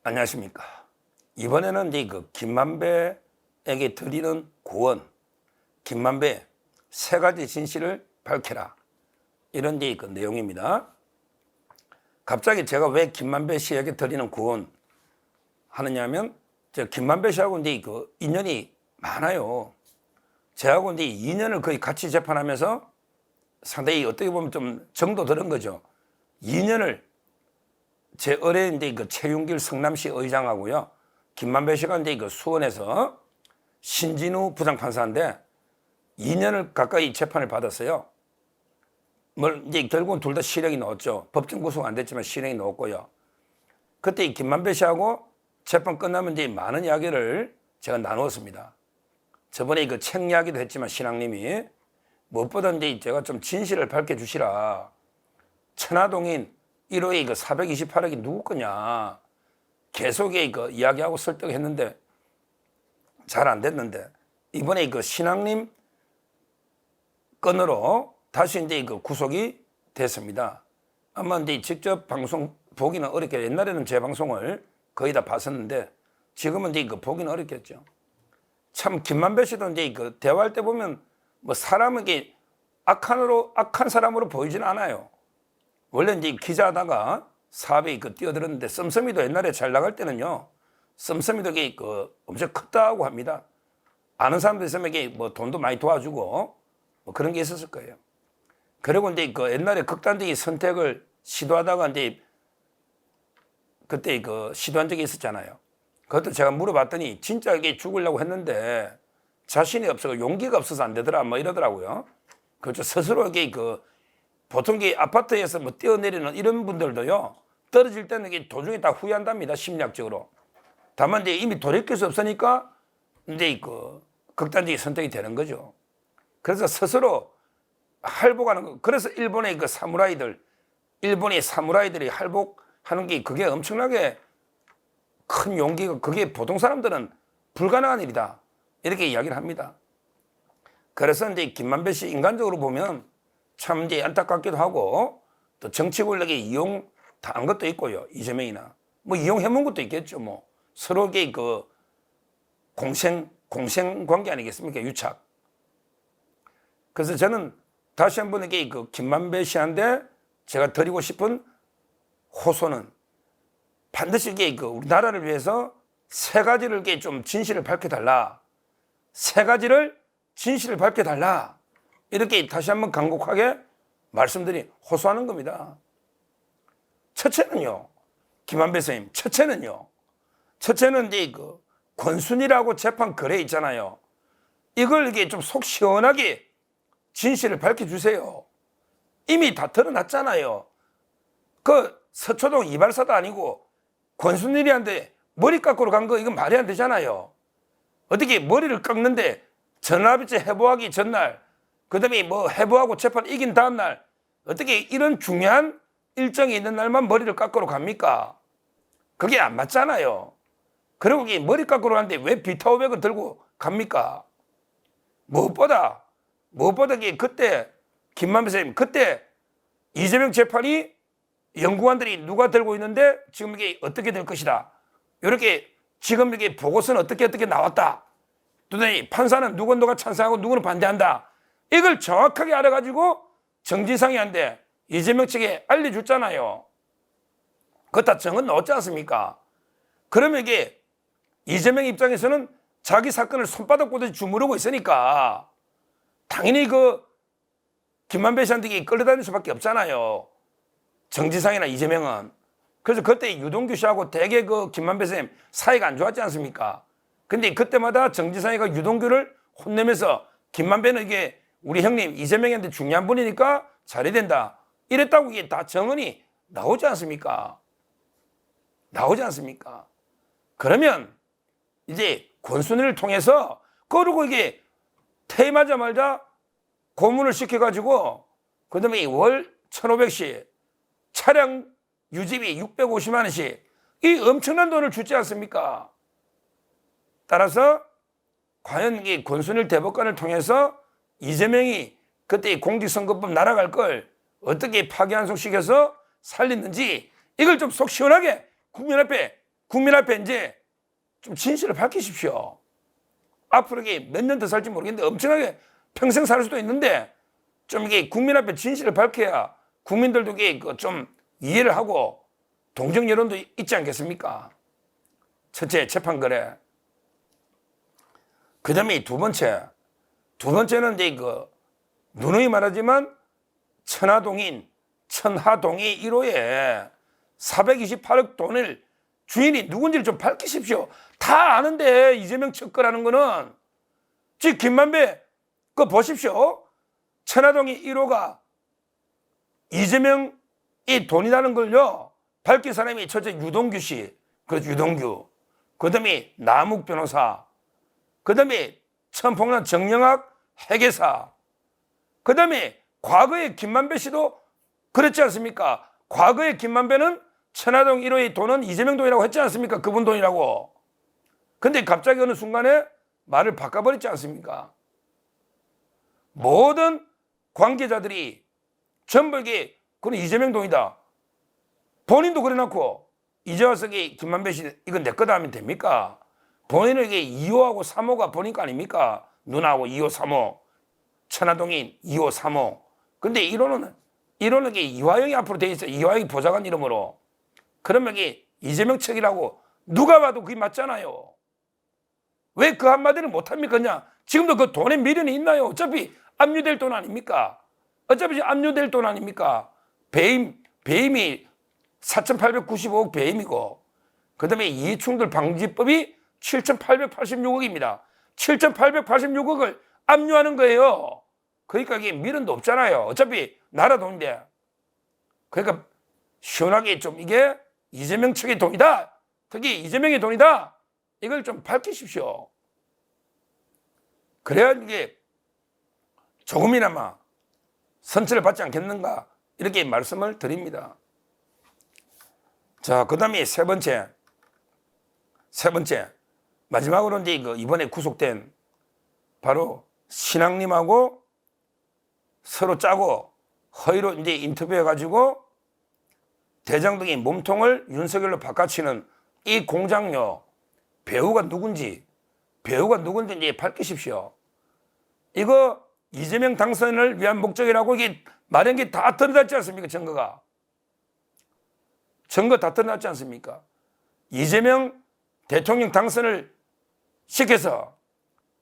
안녕하십니까. 이번에는 이제 김만배에게 드리는 고언, 김만배 세 가지 진실을 밝혀라. 이런 이제 내용입니다. 갑자기 제가 왜 김만배 씨에게 드리는 고언 하느냐면, 제가 김만배 씨하고 이제 인연이 많아요. 제하고 이제 2년을 거의 같이 재판하면서 상당히 어떻게 보면 좀 정도 들은 거죠. 2년을 제 어뢰인 이제 최윤길 성남시 의장하고요, 김만배 씨가 이제 수원에서 신진우 부장판사인데 2년을 가까이 재판을 받았어요. 이제 결국은 둘 다 실형이 나왔죠. 법정 구속 안 됐지만 실형이 나왔고요. 그때 이 김만배 씨하고 재판 끝나면 이제 많은 이야기를 제가 나누었습니다. 저번에 책 이야기도 했지만 신앙님이 무엇보다 이제 제가 좀 진실을 밝혀주시라. 천화동인 1호의 428억이 누구 거냐. 계속 이야기하고 설득했는데 잘 안 됐는데, 이번에 신앙님 건으로 다시 이제 구속이 됐습니다. 아마 이제 직접 방송 보기는 어렵게, 옛날에는 제 방송을 거의 다 봤었는데 지금은 이제 보기는 어렵겠죠. 참 김만배 씨도 이제 대화할 때 보면 사람에게 악한 사람으로 보이지는 않아요. 원래 이제 기자하다가 사업에 뛰어들었는데, 썸썸이도 옛날에 잘 나갈 때는요, 썸썸이도 엄청 컸다고 합니다. 아는 사람들 있으면 돈도 많이 도와주고 그런 게 있었을 거예요. 그리고 이제 옛날에 극단적인 선택을 시도하다가 이제 그때 시도한 적이 있었잖아요. 그것도 제가 물어봤더니 진짜 이게 죽으려고 했는데 자신이 없어서, 용기가 없어서 안 되더라 이러더라고요. 그렇죠. 스스로 보통 아파트에서 뛰어내리는 이런 분들도요, 떨어질 때는 도중에 다 후회한답니다, 심리학적으로. 다만 이제 이미 돌이킬 수 없으니까 이제 극단적인 선택이 되는 거죠. 그래서 스스로 할복하는 거. 그래서 일본의 일본의 사무라이들이 할복하는 게 그게 엄청나게 큰 용기가, 그게 보통 사람들은 불가능한 일이다, 이렇게 이야기를 합니다. 그래서 이제 김만배 씨 인간적으로 보면 참 이제 안타깝기도 하고, 또 정치 권력에 이용당한 것도 있고요. 이재명이나 이용해먹은 것도 있겠죠. 서로의 공생 관계 아니겠습니까? 유착. 그래서 저는 다시 한번 김만배 씨한테 제가 드리고 싶은 호소는, 반드시 우리나라를 위해서 세 가지를 좀 진실을 밝혀달라. 세 가지를 진실을 밝혀달라. 이렇게 다시 한번 간곡하게 호소하는 겁니다. 첫째는요, 김만배 선생님, 첫째는 이제 권순일하고 재판 거래 있잖아요. 이걸 좀 속 시원하게 진실을 밝혀주세요. 이미 다 드러났잖아요. 서초동 이발사도 아니고 권순일이한테 머리 깎으러 간 거, 이건 말이 안 되잖아요. 어떻게 머리를 깎는데 전화비제 해부하기 전날, 그 다음에 해부하고 재판 이긴 다음날, 어떻게 이런 중요한 일정이 있는 날만 머리를 깎으러 갑니까? 그게 안 맞잖아요. 그리고 머리 깎으러 가는데 왜 비타500을 들고 갑니까? 무엇보다 그때 김만배 선생님, 그때 이재명 재판이 연구관들이 누가 들고 있는데 지금 이게 어떻게 될 것이다, 이렇게 지금 이게 보고서는 어떻게 나왔다, 또 판사는 누가 찬성하고 누구는 반대한다, 이걸 정확하게 알아가지고 정진상이한테 이재명 측에 알려줬잖아요. 그거 다 정은 나왔지 않습니까? 그러면 이게 이재명 입장에서는 자기 사건을 손바닥 보듯이 주무르고 있으니까 당연히 김만배 씨한테 끌려다닐 수밖에 없잖아요, 정진상이나 이재명은. 그래서 그때 유동규 씨하고 되게 김만배 선생님 사이가 안 좋았지 않습니까? 근데 그때마다 정진상이가 유동규를 혼내면서 김만배는 우리 형님 이재명한테 중요한 분이니까 잘해야 된다, 이랬다고 이게 다 정언이 나오지 않습니까? 그러면 이제 권순일을 통해서, 그러고 퇴임하자마자 고문을 시켜가지고 그 다음에 월 1,500씩, 차량 유지비 650만 원씩, 이 엄청난 돈을 주지 않습니까? 따라서 과연 이 권순일 대법관을 통해서 이재명이 그때 공직선거법 날아갈 걸 어떻게 파기환송시켜서 살렸는지, 이걸 좀 속 시원하게 국민 앞에 국민 앞에 이제 좀 진실을 밝히십시오. 앞으로 이게 몇 년 더 살지 모르겠는데 엄청나게 평생 살 수도 있는데 좀 이게 국민 앞에 진실을 밝혀야 국민들도 이게 좀 이해를 하고 동정 여론도 있지 않겠습니까? 첫째, 재판 거래. 그 다음에 두 번째는 이제 누누이 말하지만 천하동인, 천하동의 1호에 428억 돈을 주인이 누군지를 좀 밝히십시오. 다 아는데 이재명 측 거라는 거는 지금 김만배 그거 보십시오. 천하동의 1호가 이재명이 돈이라는 걸요 밝힌 사람이 첫째 유동규 씨, 그 유동규, 그 다음에 남욱 변호사, 그 다음에 천폭란 정영학 회계사, 그 다음에 과거에 김만배 씨도 그랬지 않습니까? 과거에 김만배는 천하동 1호의 돈은 이재명 돈이라고 했지 않습니까? 그분 돈이라고. 근데 갑자기 어느 순간에 말을 바꿔버렸지 않습니까? 모든 관계자들이 전부 이게 그건 이재명 돈이다. 본인도 그래놓고 이제 와서 김만배 씨 이건 내 거다 하면 됩니까? 본인은 이게 2호하고 3호가 본인 거 아닙니까? 누나하고 2호, 3호, 천하동인 2호, 3호. 근데 1호는 이게 이화영이 앞으로 돼 있어요. 이화영이 보좌관 이름으로. 그러면 이게 이재명 측이라고 누가 봐도 그게 맞잖아요. 왜 그 한마디를 못합니까? 그냥 지금도 그 돈에 미련이 있나요? 어차피 압류될 돈 아닙니까? 어차피 압류될 돈 아닙니까? 배임이 4,895억 배임이고 그 다음에 이해충돌 방지법이 7,886억입니다. 7,886억을 압류하는 거예요. 그러니까 이게 미련도 없잖아요. 어차피 나라 돈인데. 그러니까 시원하게 좀 이게 이재명 측의 돈이다. 특히 이재명의 돈이다. 이걸 좀 밝히십시오. 그래야 이게 조금이나마 선처를 받지 않겠는가 이렇게 말씀을 드립니다. 자, 그 다음에 세 번째 마지막으로 이제 이번에 구속된 바로 신앙님하고 서로 짜고 허위로 이제 인터뷰해가지고 대장동의 몸통을 윤석열로 바꿔치는 이 공장요 배우가 누군지 이제 밝히십시오. 이거 이재명 당선을 위한 목적이라고 이게 말한 게 다 드러났지 않습니까? 증거 다 드러났지 않습니까? 이재명 대통령 당선을 시켜서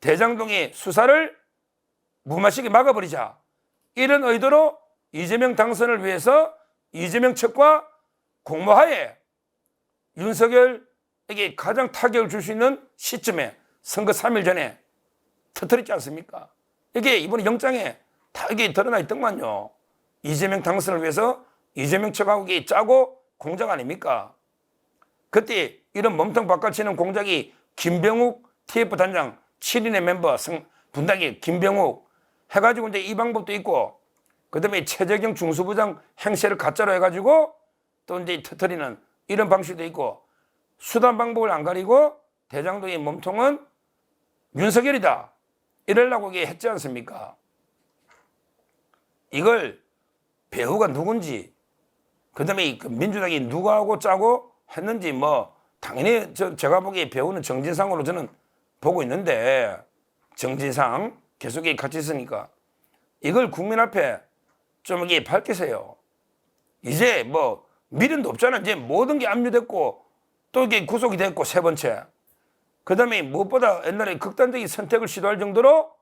대장동의 수사를 무마시게 막아버리자. 이런 의도로 이재명 당선을 위해서 이재명 측과 공모하에 윤석열에게 가장 타격을 줄 수 있는 시점에 선거 3일 전에 터뜨렸지 않습니까? 이게 이번에 영장에 다 이게 드러나 있더만요. 이재명 당선을 위해서 이재명 측하고 짜고 공작 아닙니까? 그때 이런 몸통 바꿔치는 공작이 김병욱 TF 단장 7인의 멤버 분당이 김병욱 해가지고 이제 이 방법도 있고 그 다음에 최재경 중수부장 행세를 가짜로 해가지고 또 이제 터뜨리는 이런 방식도 있고 수단 방법을 안 가리고 대장동의 몸통은 윤석열이다. 이러려고 했지 않습니까? 이걸 배우가 누군지 그 다음에 민주당이 누구하고 짜고 했는지 뭐 당연히 제가 보기에 배우는 정진상으로 저는 보고 있는데 정진상 계속 같이 있으니까 이걸 국민 앞에 좀 이게 밝히세요. 이제 뭐 미련도 없잖아. 이제 모든 게 압류됐고 또 이게 구속이 됐고 세 번째. 그 다음에 무엇보다 옛날에 극단적인 선택을 시도할 정도로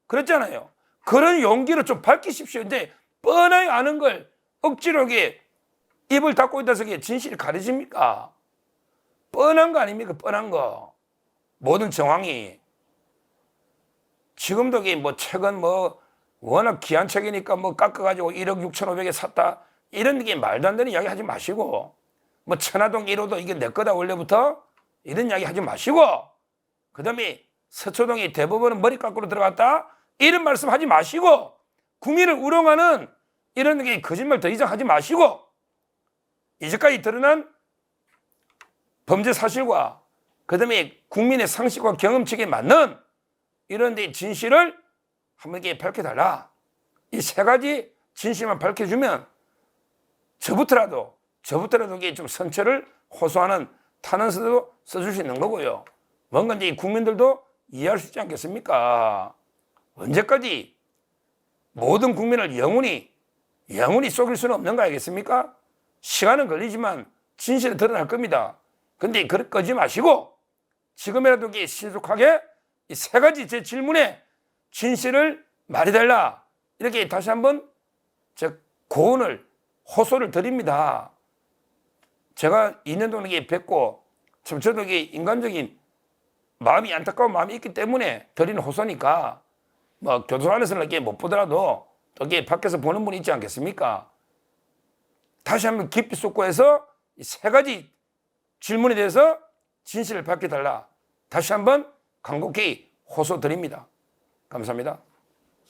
그랬잖아요. 그런 용기를 좀 밝히십시오. 이제 뻔하게 아는 걸 억지로 이게 입을 닫고 있다서 이게 진실이 가려집니까? 뻔한 거 아닙니까? 뻔한 거. 모든 정황이. 지금도 이게 뭐 책은 뭐 워낙 귀한 책이니까 뭐 깎아가지고 1억 6,500에 샀다. 이런 게 말도 안 되는 이야기 하지 마시고 뭐 천하동 1호도 이게 내 거다 원래부터 이런 이야기 하지 마시고 그 다음에 서초동이 대법원은 머리 깎으로 들어갔다. 이런 말씀 하지 마시고 국민을 우롱하는 이런 게 거짓말 더 이상 하지 마시고 이제까지 드러난 범죄 사실과 그 다음에 국민의 상식과 경험칙에 맞는 이런 데 진실을 한번 이렇게 밝혀달라. 이 세 가지 진실만 밝혀주면 저부터라도 이게 좀 선처를 호소하는 탄원서도 써줄 수 있는 거고요. 뭔가 이제 국민들도 이해할 수 있지 않겠습니까? 언제까지 모든 국민을 영원히 속일 수는 없는 거 아니겠습니까? 시간은 걸리지만 진실은 드러날 겁니다. 근데 그러지 마시고 지금이라도 신속하게 이 세 가지 제 질문에 진실을 말해달라. 이렇게 다시 한번 제 고언을 호소를 드립니다. 제가 2년 동안 뵙고 참 저도 인간적인 마음이 안타까운 마음이 있기 때문에 드리는 호소니까 뭐 교도소 안에서는 못 보더라도 또 밖에서 보는 분이 있지 않겠습니까? 다시 한번 깊이 쏟고해서 이 세 가지 질문에 대해서 진실을 밝혀달라. 다시 한번 간곡히 호소드립니다. 감사합니다.